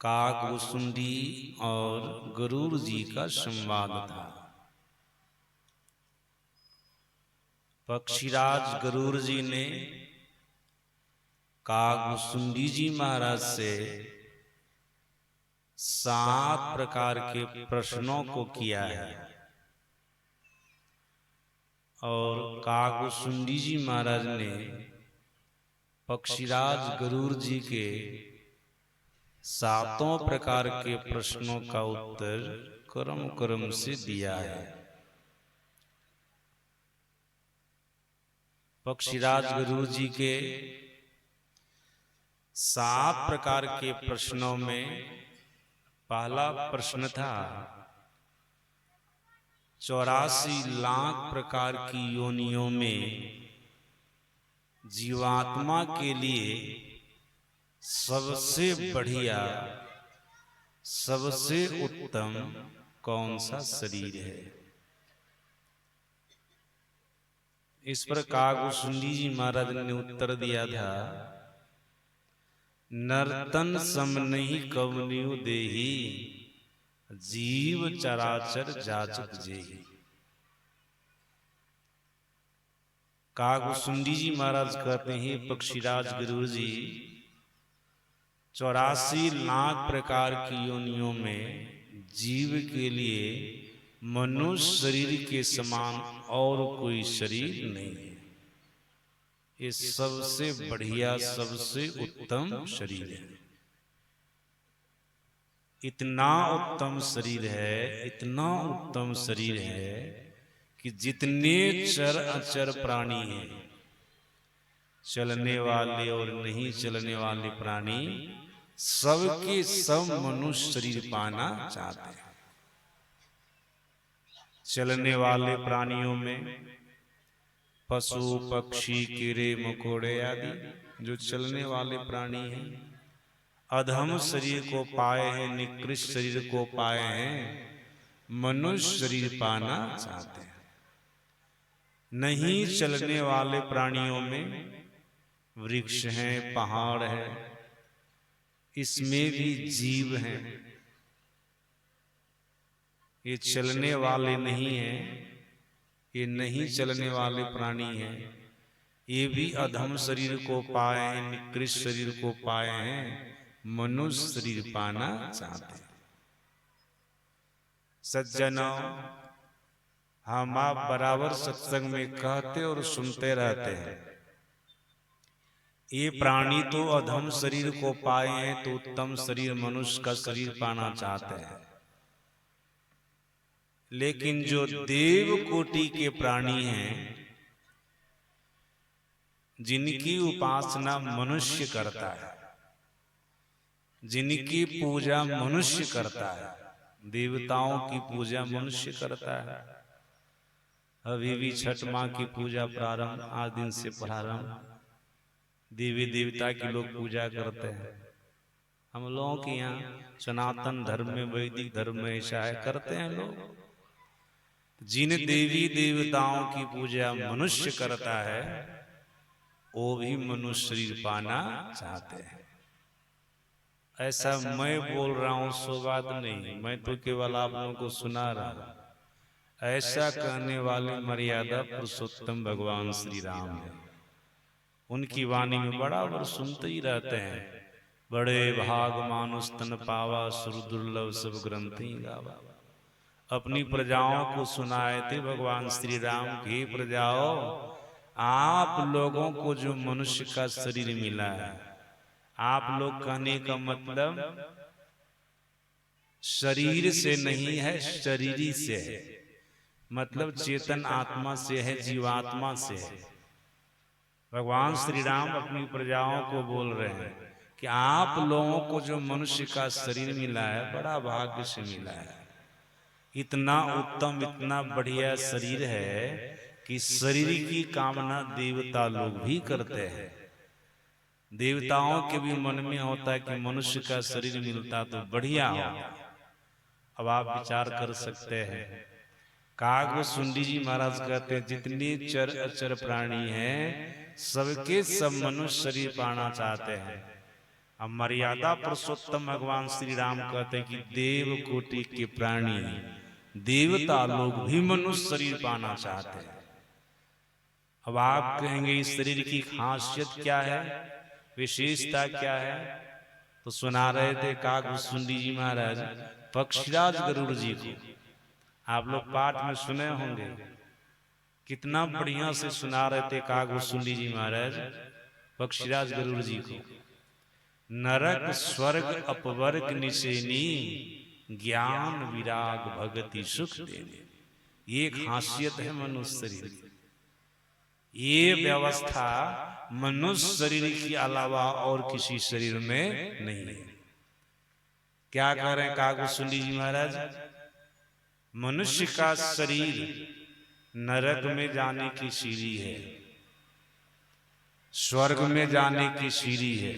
काकभुसुंडी और गरुड़ जी का संवाद था। पक्षीराज गरुड़ जी ने काकभुसुंडी जी महाराज से 7 प्रकार के प्रश्नों को किया है और काकभुसुंडी जी महाराज ने पक्षीराज गरुड़ जी के 7 प्रकार के प्रश्नों का उत्तर क्रम क्रम से दिया है। पक्षीराज गरुड़ जी के 7 प्रकार के प्रश्नों में पहला प्रश्न था 84 लाख प्रकार की योनियों में जीवात्मा के लिए सबसे बढ़िया, सबसे उत्तम कौन सा शरीर है। इस पर काकभुसुंडी जी महाराज ने उत्तर दिया था, नर्तन समनहि कवनियो देहि, जीव चराचर जाचक जेहि। काकभुसुंडी जी महाराज कहते हैं, पक्षीराज गरुड़ जी 84 लाख प्रकार की योनियों में जीव के लिए मनुष्य शरीर के समान और कोई शरीर नहीं है। ये सबसे बढ़िया, सबसे उत्तम शरीर है। इतना उत्तम शरीर है, इतना उत्तम शरीर है कि जितने चर अचर प्राणी हैं, चलने वाले और नहीं चलने वाले प्राणी, सबके सब मनुष्य शरीर पाना चाहते हैं। चलने वाले प्राणियों में पशु, पक्षी, कीड़े मकोड़े आदि जो चलने वाले प्राणी हैं, अधम शरीर को पाए हैं, निकृष्ट शरीर को पाए हैं, मनुष्य शरीर पाना चाहते हैं। नहीं चलने वाले प्राणियों में वृक्ष हैं, पहाड़ है, इसमें भी जीव हैं। ये चलने वाले नहीं हैं, ये नहीं चलने वाले प्राणी हैं। ये भी अधम शरीर को पाए हैं, निकृष्ट शरीर को पाए हैं, मनुष्य शरीर पाना चाहते हैं। सज्जनों, हम आप बराबर सत्संग में कहते और सुनते रहते हैं, ये प्राणी तो अधम शरीर को पाए हैं तो उत्तम शरीर मनुष्य का शरीर पाना चाहते हैं। लेकिन जो देव कोटि के प्राणी हैं, जिनकी उपासना मनुष्य करता है, जिनकी पूजा मनुष्य करता है, देवताओं की पूजा मनुष्य करता है। अभी भी छठ माँ की पूजा प्रारंभ, आज दिन से प्रारंभ देवी देवता की लोग पूजा करते हैं। हम लोगों के यहाँ सनातन धर्म में, वैदिक धर्म में ऐसा है, करते हैं लोग। जिन देवी देवताओं की पूजा मनुष्य करता है, वो भी मनुष्य शरीर पाना चाहते हैं। ऐसा मैं बोल रहा हूँ, सो बात नहीं, मैं तो केवल आप लोगों को सुना रहा हूं। ऐसा कहने वाले मर्यादा पुरुषोत्तम भगवान श्री राम है। उनकी वाणी में बराबर सुनते ही रहते हैं, बड़े भाग मानुष तन पावा, सुर दुर्लभ सब ग्रंथि गावा। अपनी प्रजाओं को सुनाए थे भगवान श्री राम की, प्रजाओं, आप लोगों को जो मनुष्य का शरीर मिला है, आप लोग कहने का मतलब शरीर से नहीं है, शरीरी से है, मतलब चेतन आत्मा से है, जीवात्मा से है। भगवान श्री राम अपनी प्रजाओं को बोल रहे हैं कि आप लोगों को जो मनुष्य का शरीर मिला है, बड़ा भाग्य से मिला है। इतना उत्तम, इतना बढ़िया शरीर है कि शरीर की कामना देवता लोग भी करते हैं। देवताओं के भी मन में होता है कि मनुष्य का शरीर मिलता तो बढ़िया हो। अब आप विचार कर सकते हैं, काकभुसुंडी जी महाराज कहते हैं, जितने चर अचर प्राणी हैं, सबके सब मनुष्य शरीर पाना चाहते हैं। अब मर्यादा पुरुषोत्तम भगवान श्री राम कहते हैं कि देव कोटि के प्राणी देवता लोग भी मनुष्य शरीर पाना चाहते हैं। अब आप कहेंगे इस शरीर की खासियत क्या है, विशेषता क्या है? तो सुना रहे थे काकभुसुंडी जी महाराज पक्षीराज गरुड़ जी को। आप लोग पाठ में सुने होंगे, कितना बढ़िया से सुना रहे थे काकभुसुंडी जी महाराज पक्षीराज गरुड़ जी को। नरक स्वर्ग अपवर्ग निसेनी ज्ञान विराग भगति सुख देने, ये खासियत है मनुष्य शरीर की। ये व्यवस्था मनुष्य शरीर के अलावा और किसी शरीर में नहीं है। क्या कह रहे हैं काकभुसुंडी जी महाराज? मनुष्य का शरीर नरक में जाने की सीढ़ी है, स्वर्ग में जाने की सीढ़ी है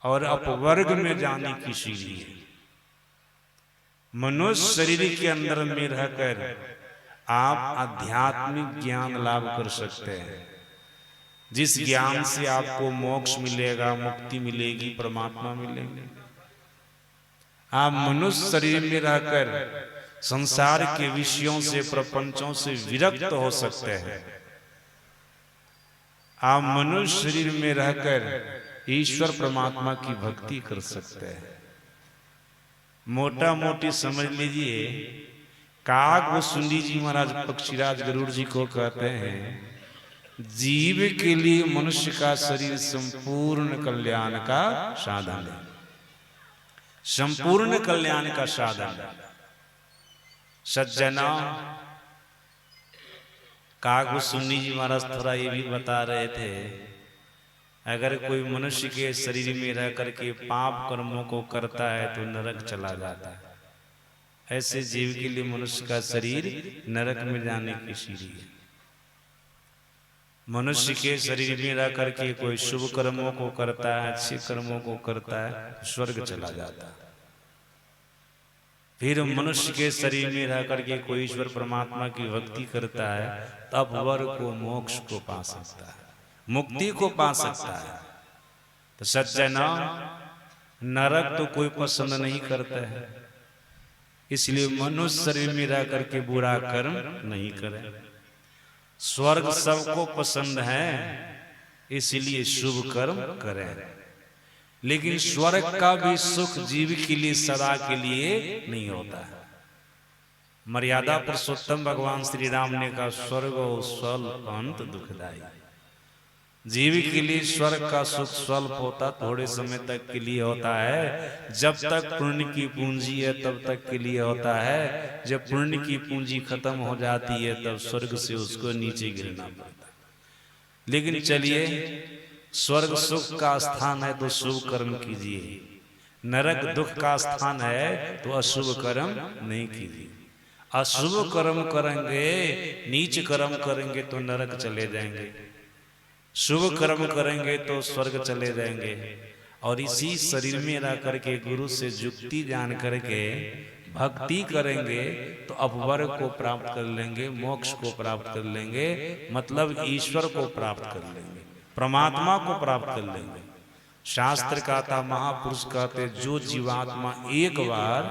और अपवर्ग में जाने की सीढ़ी है। मनुष्य शरीर के अंदर में रहकर आप आध्यात्मिक ज्ञान लाभ कर सकते हैं, जिस ज्ञान से आपको मोक्ष मिलेगा, मुक्ति मिलेगी, परमात्मा मिलेंगे। आप मनुष्य शरीर में रहकर संसार के विषयों से, प्रपंचों से विरक्त हो सकते हैं। आप मनुष्य शरीर में रहकर ईश्वर परमात्मा की भक्ति कर सकते हैं। मोटा मोटी समझ लीजिए, काकभुसुंडी जी महाराज पक्षीराज गरुड़ जी को कहते हैं जीव के लिए मनुष्य का शरीर संपूर्ण कल्याण का साधन है, संपूर्ण कल्याण का साधन है। सज्जना, काकभुसुंडी जी महाराज थोड़ा ये भी बता रहे थे, अगर कोई मनुष्य के शरीर में रह करके पाप कर्मों को करता है तो नरक चला जाता है। ऐसे जीव के लिए मनुष्य का शरीर नरक में जाने की सीढ़ी है। मनुष्य के शरीर में रह करके कोई शुभ कर्मों को करता है, अच्छे कर्मों को करता है, स्वर्ग चला जाता है। फिर मनुष्य के शरीर में रह करके कोई ईश्वर परमात्मा की भक्ति करता है, तब वर को, मोक्ष को पा सकता है, मुक्ति को पा सकता है। तो सज्जना, नरक तो कोई पसंद नहीं करता है, इसलिए मनुष्य शरीर में रह करके बुरा कर्म नहीं करें। स्वर्ग सबको पसंद है, इसलिए शुभ कर्म करें। लेकिन स्वर्ग का भी सुख जीव के लिए सदा के लिए नहीं होता है। मर्यादा पुरुषोत्तम भगवान श्री राम ने कहा स्वर्ग स्वल्प अंत दुखदाई। जीव के लिए स्वर्ग का सुख स्वल्प होता, थोड़े समय तक के लिए होता है। जब तक पुण्य की पूंजी है तब तक के लिए होता है। जब पुण्य की पूंजी खत्म हो जाती है तब स्वर्ग से उसको नीचे गिरना पड़ता है। लेकिन चलिए, स्वर्ग सुख का स्थान है तो शुभ कर्म कीजिए, नरक दुख का स्थान है तो अशुभ कर्म नहीं कीजिए। अशुभ कर्म करेंगे, नीच कर्म करेंगे तो नरक चले जाएंगे, शुभ कर्म करेंगे तो स्वर्ग चले जाएंगे। और इसी शरीर में रह करके गुरु से युक्ति जान करके भक्ति करेंगे तो अपवर्ग को प्राप्त कर लेंगे, मोक्ष को प्राप्त कर लेंगे, मतलब ईश्वर को प्राप्त कर लेंगे, परमात्मा को प्राप्त कर लेंगे। शास्त्र कहता, महापुरुष कहते, जो जीवात्मा एक बार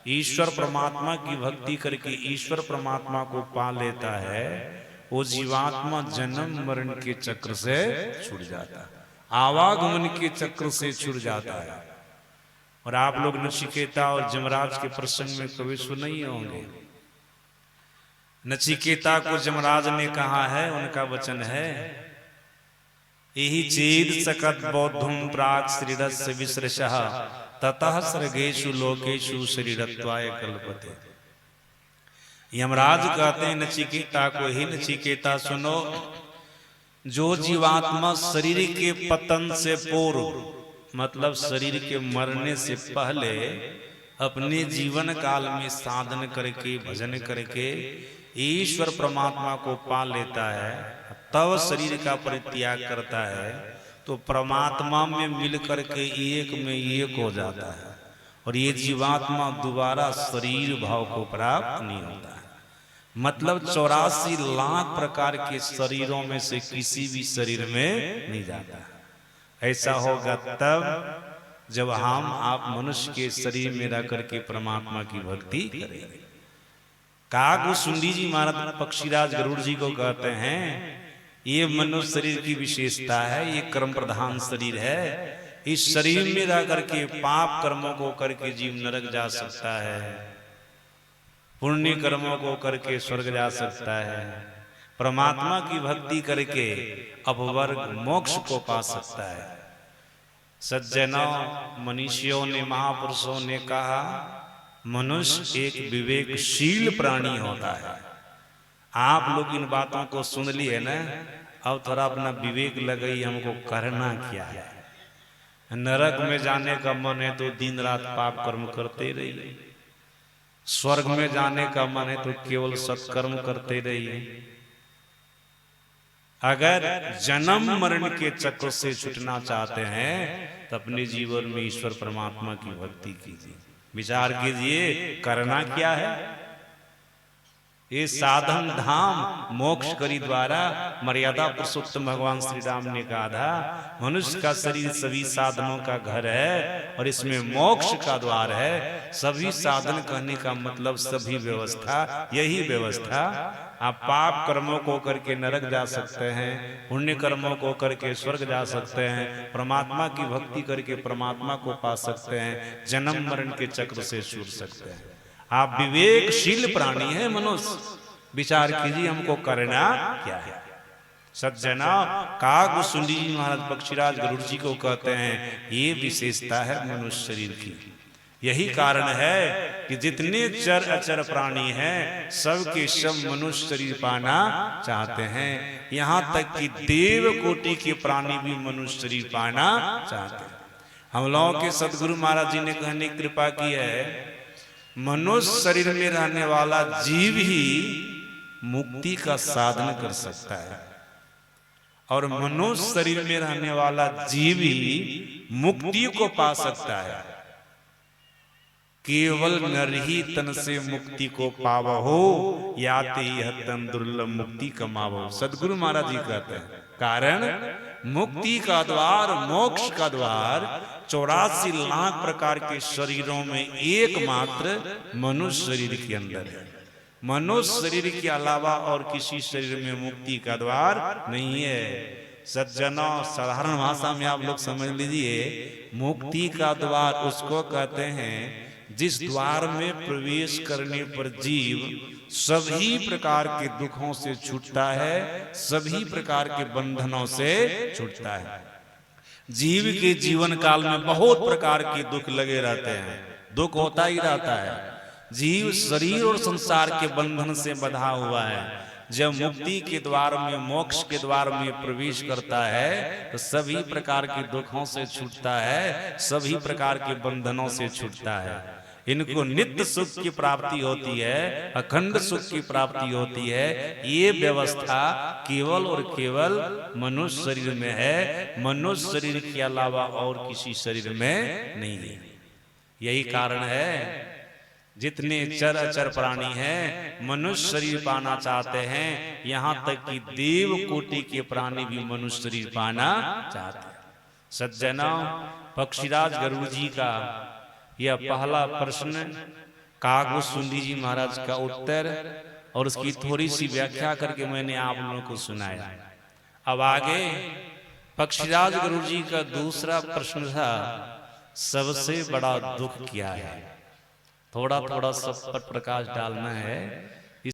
ईश्वर परमात्मा की भक्ति करके ईश्वर परमात्मा को पा लेता है, वो जीवात्मा जन्म मरण के चक्र से छूट जाता है, आवागमन के चक्र से छूट जाता है। और आप लोग नचिकेता और जमराज के प्रसंग में कभी सुने ही होंगे। नचिकेता को जमराज ने कहा है, उनका वचन है, यही चेद सकत बौद्धुम प्राग श्रीरस्य विसृशः ततः सर्गेषु लोकेषु शरीरत्वाय कल्पते। यमराज कहते हैं नचिकेता को, ही नचिकेता सुनो, जो जीवात्मा शरीर के पतन से पूर्व, मतलब शरीर के मरने से पहले अपने जीवन काल में साधन करके, भजन करके ईश्वर परमात्मा को पा लेता है, तब शरीर का परित्याग करता है, तो परमात्मा में मिल करके एक में एक हो जाता है। और ये जीवात्मा दोबारा शरीर भाव को प्राप्त नहीं होता है। मतलब 84 लाख प्रकार के शरीरों में से किसी भी शरीर में नहीं जाता है। ऐसा होगा तब जब हम आप मनुष्य के शरीर में रह करके परमात्मा की भक्ति करेंगे। कागभूषुंडी जी महाराज पक्षीराज गरुड़ जी को कहते हैं ये मनुष्य शरीर की विशेषता है, ये कर्म प्रधान शरीर है। इस शरीर में रह करके पाप कर्मों को करके जीव नरक जा सकता है, पुण्य कर्मों को करके स्वर्ग जा सकता है, परमात्मा की भक्ति करके अपवर्ग मोक्ष को पा सकता है। सज्जनों मनीषियों ने महापुरुषों ने कहा मनुष्य एक विवेकशील प्राणी होता है। आप लोग इन बातों को सुन लिए ना, अब थोड़ा अपना विवेक लगाई हमको करना क्या है। नरक में जाने का मन है तो दिन रात पाप कर्म करते रहिए, स्वर्ग में जाने का मन है तो केवल सत्कर्म करते रहिए। अगर जन्म मरण के चक्र से छूटना चाहते हैं तो अपने जीवन में ईश्वर परमात्मा की भक्ति कीजिए। विचार कीजिए करना क्या है। ये साधन धाम मोक्ष करी द्वारा मर्यादा पुरुषोत्तम भगवान श्री राम ने कहा था मनुष्य का शरीर सभी साधनों का घर है और इसमें मोक्ष का द्वार है। सभी साधन कहने का मतलब सभी व्यवस्था, यही व्यवस्था। आप पाप कर्मों को करके नरक जा सकते हैं, पुण्य कर्मों को करके स्वर्ग जा सकते हैं, परमात्मा की भक्ति करके परमात्मा को पा सकते हैं, जन्म मरण के चक्र से छूट सकते हैं। आप विवेकशील प्राणी हैं मनुष्य, विचार कीजिए हमको करना क्या है। सज्जना कागभूषुंडी जी महाराज पक्षीराज गरुड़ जी को कहते हैं ये विशेषता है मनुष्य शरीर की। यही कारण है कि जितने चर अचर प्राणी हैं सबके सब मनुष्य शरीर पाना चाहते हैं। यहाँ तक कि देव कोटि के प्राणी भी मनुष्य शरीर पाना चाहते हैं। हम लोगों के सदगुरु महाराज जी ने कहने की कृपा की है मनुष्य शरीर में रहने वाला जीव ही मुक्ति का साधन कर सकता है और मनुष्य शरीर में रहने वाला जीव ही मुक्ति को पा सकता है। केवल नर ही तन से मुक्ति को पावहो याते यह तन दुर्लभ मुक्ति कमावो। सदगुरु महाराज जी कहते हैं कारण मुक्ति का द्वार, मोक्ष का द्वार 84 लाख प्रकार के शरीरों में एकमात्र मनुष्य शरीर के अंदर है। मनुष्य शरीर के अलावा और किसी शरीर में मुक्ति का द्वार नहीं है। सज्जनों साधारण भाषा में आप लोग समझ लीजिए मुक्ति का द्वार उसको कहते हैं जिस द्वार में प्रवेश करने पर जीव सभी प्रकार के दुखों से छूटता है, सभी प्रकार के बंधनों से छूटता है। जीव के जीवन काल में बहुत प्रकार के दुख लगे रहते हैं, दुख होता ही रहता है। जीव शरीर और संसार के बंधन से बंधा हुआ है। जब मुक्ति के द्वार में, मोक्ष के द्वार में प्रवेश करता है तो सभी प्रकार के दुखों से छूटता है, सभी प्रकार के बंधनों से छूटता है। इनको नित्य सुख की प्राप्ति होती है, अखंड सुख की प्राप्ति होती है। ये व्यवस्था केवल और केवल मनुष्य शरीर में है, मनुष्य शरीर के अलावा और किसी शरीर में नहीं है। यही कारण है जितने चर अचर प्राणी हैं मनुष्य शरीर पाना चाहते हैं, यहाँ तक कि देव कोटि के प्राणी भी मनुष्य शरीर पाना चाहते हैं। सज्जनों पक्षीराज गरुड़ जी का यह पहला प्रश्न कागभूषुंडी जी महाराज का उत्तर और उसकी थोड़ी सी व्याख्या करके मैंने आप लोगों को सुनाया। अब आगे पक्षीराज गरुड़ जी का दूसरा प्रश्न था सबसे बड़ा दुख क्या है। थोड़ा थोड़ा सब पर प्रकाश डालना है